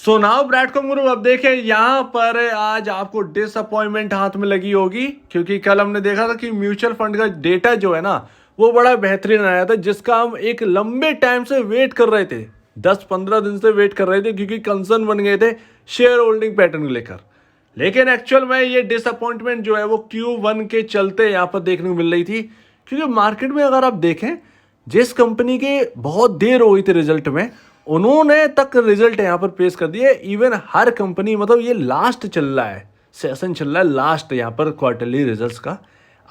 So now ब्रैडकॉम group, अब देखें यहाँ पर आज आपको डिसअपॉइंटमेंट हाथ में लगी होगी, क्योंकि कल हमने देखा था कि म्यूचुअल फंड का डेटा जो है ना वो बड़ा बेहतरीन आया था, जिसका हम एक लंबे टाइम से वेट कर रहे थे। 10-15 दिन से वेट कर रहे थे, क्योंकि कंसर्न बन गए थे शेयर होल्डिंग पैटर्न को लेकर। लेकिन एक्चुअल में ये डिसअपॉइंटमेंट जो है वो Q1 के चलते यहाँ पर देखने को मिल रही थी। क्योंकि मार्केट में अगर आप देखें, जिस कंपनी के बहुत देर हो गई थी रिजल्ट में, उन्होंने तक रिजल्ट यहाँ पर पेश कर दिए। इवन हर कंपनी, मतलब ये लास्ट चल रहा है, सेशन चल रहा है लास्ट यहाँ पर क्वार्टरली रिजल्ट्स का,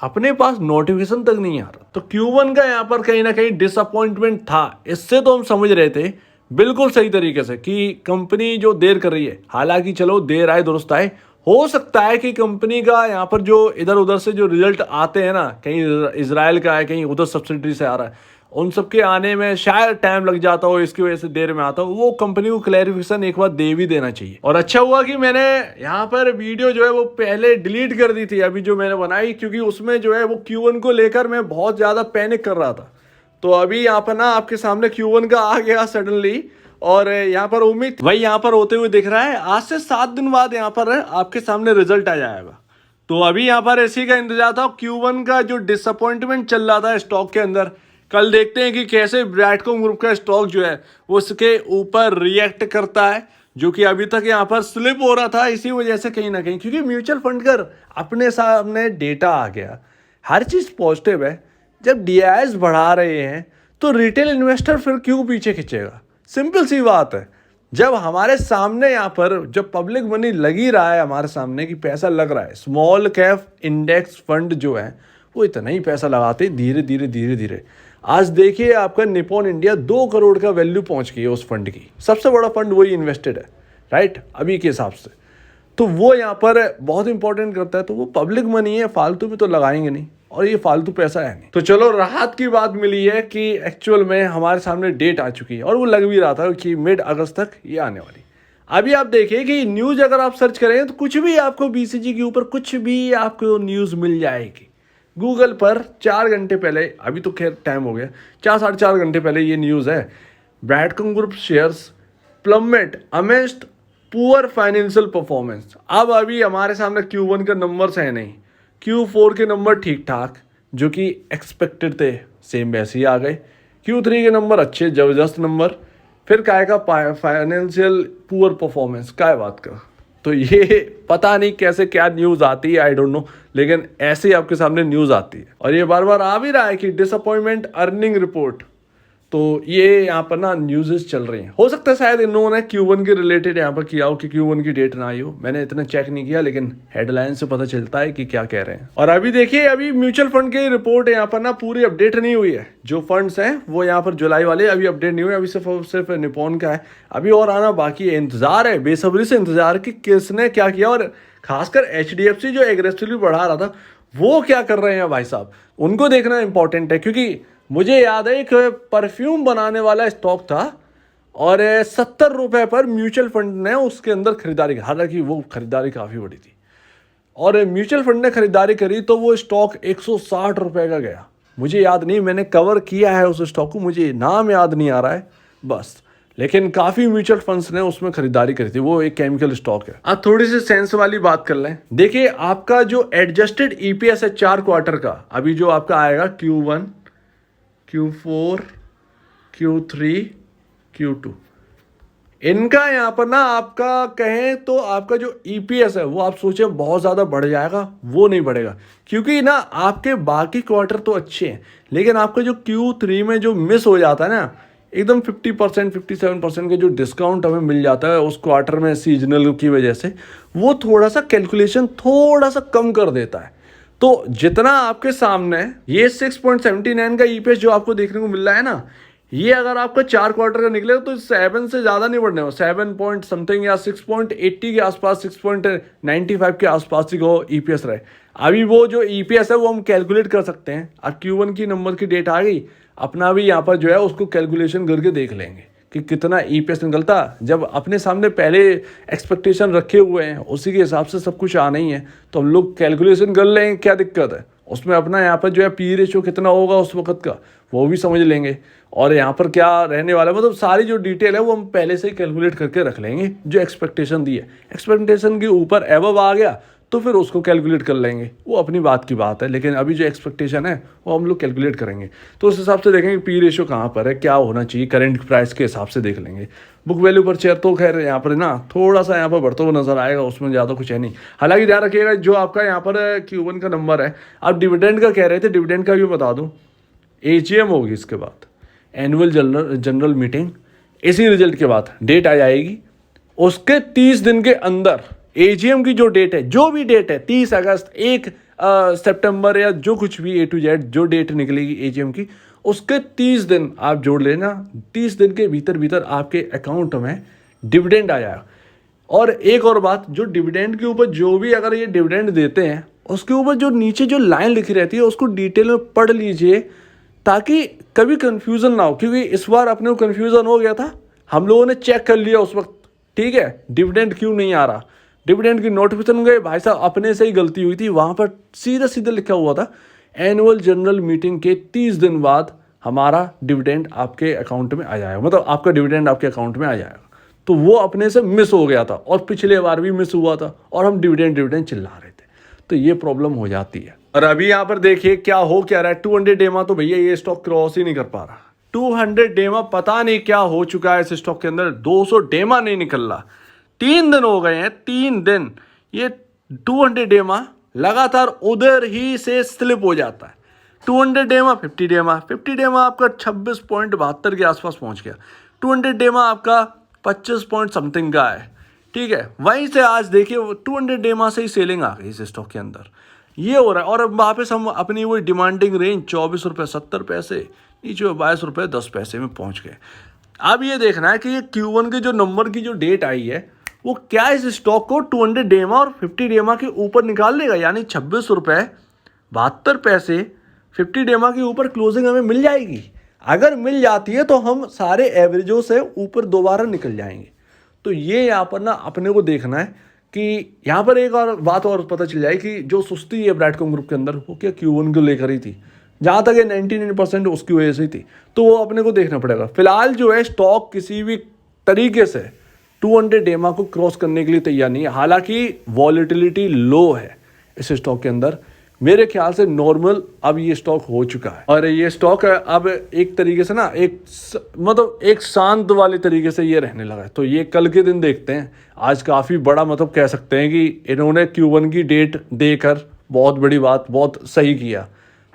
अपने पास नोटिफिकेशन तक नहीं आ रहा। तो Q1 का यहाँ पर कहीं ना कहीं डिसअपॉइंटमेंट था। इससे तो हम समझ रहे थे बिल्कुल सही तरीके से कि कंपनी जो देर कर रही है, हालांकि चलो देर आए दुरुस्त आए, हो सकता है कि कंपनी का यहाँ पर जो इधर उधर से जो रिजल्ट आते हैं ना, कहीं इजराइल का है, कहीं उधर सब्सिडरी से आ रहा है, उन सब के आने में शायद टाइम लग जाता हो, इसकी वजह से देर में आता हो। वो कंपनी को क्लैरिफिकेशन एक बार दे भी देना चाहिए। और अच्छा हुआ कि मैंने यहाँ पर वीडियो जो है वो पहले डिलीट कर दी थी, अभी जो मैंने बनाई, क्योंकि उसमें जो है वो Q1 को लेकर मैं बहुत ज़्यादा पैनिक कर रहा था। तो अभी यहाँ पर ना आपके सामने Q1 का आ गया सडनली, और यहाँ पर उम्मीद वही यहाँ पर होते हुए दिख रहा है। आज से 7 दिन बाद यहाँ पर आपके सामने रिजल्ट आ जाएगा। तो अभी यहाँ पर इसी का इंतजार था। Q1 का जो डिसअपॉइंटमेंट चल रहा था स्टॉक के अंदर, कल देखते हैं कि कैसे ब्रैडकॉम ग्रुप का स्टॉक जो है वो उसके ऊपर रिएक्ट करता है, जो कि अभी तक यहाँ पर स्लिप हो रहा था इसी वजह से कहीं ना कहीं, क्योंकि म्यूचुअल फंड का अपने सामने डेटा आ गया, हर चीज़ पॉजिटिव है। जब DIs बढ़ा रहे हैं तो रिटेल इन्वेस्टर फिर क्यों पीछे खींचेगा? सिंपल सी बात है। जब हमारे सामने यहाँ पर जब पब्लिक मनी लगी रहा है, हमारे सामने कि पैसा लग रहा है, स्मॉल कैप इंडेक्स फंड जो है वो इतना ही पैसा लगाते धीरे धीरे धीरे धीरे। आज देखिए आपका निपॉन इंडिया 2 करोड़ का वैल्यू पहुंच गई है उस फंड की। सबसे बड़ा फंड वही इन्वेस्टेड है, राइट, अभी के हिसाब से। तो वो यहाँ पर बहुत इंपॉर्टेंट करता है। तो वो पब्लिक मनी है, फालतू में तो लगाएंगे नहीं, और ये फालतू पैसा है नहीं। तो चलो राहत की बात मिली है कि एक्चुअल में हमारे सामने डेट आ चुकी है, और वो लग भी रहा था कि मिड अगस्त तक ये आने वाली। अभी आप देखिए कि न्यूज़ अगर आप सर्च करें तो कुछ भी आपको BCG के ऊपर कुछ भी आपको न्यूज़ मिल जाएगी। गूगल पर 4 घंटे पहले, अभी तो खैर टाइम हो गया, 4-4.5 घंटे पहले ये न्यूज़ है, Broadcom group shares plummet amidst poor financial performance. अब अभी हमारे सामने Q1 का नंबर्स है नहीं, Q4 के नंबर ठीक ठाक जो कि एक्सपेक्टेड थे सेम वैसे ही आ गए, Q3 के नंबर अच्छे ज़बरदस्त नंबर, फिर काय का फाइनेंशियल पुअर परफॉर्मेंस, काय बात का। तो ये पता नहीं कैसे क्या न्यूज़ आती है, आई डोंट नो, लेकिन ऐसे ही आपके सामने न्यूज़ आती है। और ये बार बार आ भी रहा है कि डिसअपॉइंटमेंट अर्निंग रिपोर्ट। तो ये यहाँ पर ना न्यूज़ चल रही हैं। हो सकता है शायद इन लोगों ने Q1 के रिलेटेड यहाँ पर किया हो कि Q1 की डेट ना आई हो। मैंने इतना चेक नहीं किया, लेकिन हेडलाइन से पता चलता है कि क्या कह रहे हैं। और अभी देखिए, अभी म्यूचुअल फंड की रिपोर्ट यहाँ पर ना पूरी अपडेट नहीं हुई है। जो फंड्स हैं वो यहाँ पर जुलाई वाले अभी अपडेट नहीं हुए, अभी सिर्फ निपॉन का है अभी, और आना बाकी है। इंतजार है, बेसब्री से इंतजार कि किसने क्या किया, और खासकर HDFC जो एग्रेसिवली बढ़ा रहा था वो क्या कर रहे हैं भाई साहब, उनको देखना इंपॉर्टेंट है। क्योंकि मुझे याद है एक परफ्यूम बनाने वाला स्टॉक था, और 70 रुपये पर म्यूचुअल फंड ने उसके अंदर खरीदारी की। हालांकि वो खरीदारी काफ़ी बड़ी थी, और म्यूचुअल फंड ने खरीदारी करी तो वो स्टॉक 160 रुपये का गया। मुझे याद नहीं, मैंने कवर किया है उस स्टॉक को, मुझे नाम याद नहीं आ रहा है बस, लेकिन काफ़ी म्यूचुअल फंड्स ने उसमें खरीदारी करी थी। वो एक केमिकल स्टॉक है। अब थोड़ी सी सेंस वाली बात कर लें। देखिए आपका जो एडजस्टेड EPS है 4 क्वार्टर का, अभी जो आपका आएगा Q1, Q4, Q3, Q2, इनका यहाँ पर ना आपका कहें तो आपका जो EPS है वो आप सोचें बहुत ज़्यादा बढ़ जाएगा, वो नहीं बढ़ेगा। क्योंकि ना आपके बाकी क्वार्टर तो अच्छे हैं, लेकिन आपका जो Q3 में जो मिस हो जाता है ना, एकदम 50% 57% का जो डिस्काउंट हमें मिल जाता है उस क्वार्टर में सीजनल की वजह से, वो थोड़ा सा कैलकुलेशन थोड़ा सा कम कर देता है। तो जितना आपके सामने ये 6.79 का EPS जो आपको देखने को मिल रहा है ना, ये अगर आपका 4 क्वार्टर का निकलेगा तो 7 से ज़्यादा नहीं बढ़ने हो, 7 पॉइंट समथिंग या 6.80 के आसपास, 6.95 के आसपास ही को EPS रहे। अभी वो जो EPS है वो हम कैलकुलेट कर सकते हैं। अब Q1 की नंबर की डेट आ गई, अपना भी यहाँ पर जो है उसको कैलकुलेशन करके देख लेंगे कि कितना EPS निकलता। जब अपने सामने पहले एक्सपेक्टेशन रखे हुए हैं उसी के हिसाब से सब कुछ आना ही है, तो हम लोग कैलकुलेशन कर लें, क्या दिक्कत है। उसमें अपना यहाँ पर जो है पी रेशो कितना होगा उस वक्त का वो भी समझ लेंगे, और यहाँ पर क्या रहने वाला है, मतलब सारी जो डिटेल है वो हम पहले से ही कैलकुलेट करके रख लेंगे। जो एक्सपेक्टेशन दी है, एक्सपेक्टेशन के ऊपर एबव आ गया तो फिर उसको कैलकुलेट कर लेंगे, वो अपनी बात की बात है। लेकिन अभी जो एक्सपेक्टेशन है वो हम लोग कैलकुलेट करेंगे, तो उस हिसाब से देखेंगे पी रेशो कहाँ पर है, क्या होना चाहिए, करंट प्राइस के हिसाब से देख लेंगे। बुक वैल्यू पर शेयर तो खैर यहाँ पर ना थोड़ा सा यहाँ पर बढ़ता हुआ नजर आएगा, उसमें ज़्यादा कुछ है नहीं। हालांकि ध्यान रखिएगा जो आपका यहाँ पर Q1 का नंबर है, आप डिविडेंड का कह रहे थे, डिविडेंड का भी बता दूँ, AGM होगी इसके बाद, एनुअल जनरल मीटिंग, इसी रिजल्ट के बाद डेट आ जाएगी। उसके 30 दिन के अंदर AGM की जो डेट है, जो भी डेट है 30 अगस्त, 1 सितंबर या जो कुछ भी A to Z जो डेट निकलेगी AGM की, उसके 30 दिन आप जोड़ लेना। 30 दिन के भीतर भीतर आपके अकाउंट में डिविडेंड आ जाएगा। और एक और बात, जो डिविडेंड के ऊपर जो भी अगर ये डिविडेंड देते हैं उसके ऊपर जो नीचे जो लाइन लिखी रहती है उसको डिटेल में पढ़ लीजिए, ताकि कभी कंफ्यूजन ना हो। क्योंकि इस बार अपने को कंफ्यूजन हो गया था, हम लोगों ने चेक कर लिया उस वक्त, ठीक है, डिविडेंड क्यों नहीं आ रहा, डिविडेंड की नोटिफिकेशन गए, भाई साहब अपने से ही गलती हुई थी, वहाँ पर सीधा सीधा लिखा हुआ था एनुअल जनरल मीटिंग के 30 दिन बाद हमारा डिविडेंड आपके अकाउंट में आ जाएगा, मतलब आपका डिविडेंड आपके अकाउंट में आ जाएगा। तो वो अपने से मिस हो गया था, और पिछले बार भी मिस हुआ था, और हम डिविडेंड चिल्ला रहे थे, तो ये प्रॉब्लम हो जाती है। और अभी यहाँ पर देखिए क्या हो क्या रहा है, 200 डेमा तो भैया ये स्टॉक क्रॉस ही नहीं कर पा रहा। 200 डेमा पता नहीं क्या हो चुका है इस स्टॉक के अंदर, 200 डेमा नहीं निकल रहा। 3 दिन हो गए हैं, 3 दिन ये 200 डेमा लगातार उधर ही से स्लिप हो जाता है। 200 डेमा 50 डेमा, 50 डेमा आपका 26.72 के आसपास पहुंच गया, 200 डेमा आपका 25 पॉइंट समथिंग का है, ठीक है। वहीं से आज देखिए 200 डेमा से ही सेलिंग आ गई इस स्टॉक के अंदर, ये हो रहा है। और अब वापस हम अपनी वही डिमांडिंग रेंज 24 रुपये 70 पैसे, नीचे 22 रुपये 10 पैसे में पहुंच गए। अब ये देखना है कि ये Q1 के जो नंबर की जो डेट आई है वो क्या इस स्टॉक को 200 डेमा और 50 डेमा के ऊपर निकाल लेगा, यानी 26 रुपये 72 पैसे 50 डेमा के ऊपर क्लोजिंग हमें मिल जाएगी। अगर मिल जाती है तो हम सारे एवरेजों से ऊपर दोबारा निकल जाएंगे। तो ये यहाँ पर ना अपने को देखना है कि यहाँ पर एक और बात और पता चल जाए कि जो सुस्ती है ब्रैडकॉम ग्रुप के अंदर वो क्या Q1 को लेकर ही थी, जहाँ तक ये 99% उसकी वजह से ही थी, तो वो अपने को देखना पड़ेगा। फिलहाल जो है स्टॉक किसी भी तरीके से 200 डेमा को क्रॉस करने के लिए तैयार नहीं है। हालांकि वॉलेटिलिटी लो है इस स्टॉक के अंदर, मेरे ख्याल से नॉर्मल अब ये स्टॉक हो चुका है, और ये स्टॉक अब एक तरीके से ना मतलब एक शांत वाले तरीके से ये रहने लगा है। तो ये कल के दिन देखते हैं, आज काफ़ी बड़ा मतलब कह सकते हैं कि इन्होंने Q1 की डेट देकर बहुत बड़ी बात, बहुत सही किया।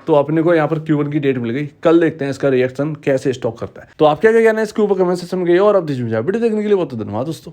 तो अपने को यहाँ पर Q1 की डेट मिल गई, कल देखते हैं इसका रिएक्शन कैसे स्टॉक करता है। तो आप क्या कहना है इसके ऊपर कमेंट सेक्शन में गए, और अब वीडियो देखने के लिए बहुत धन्यवाद दोस्तों।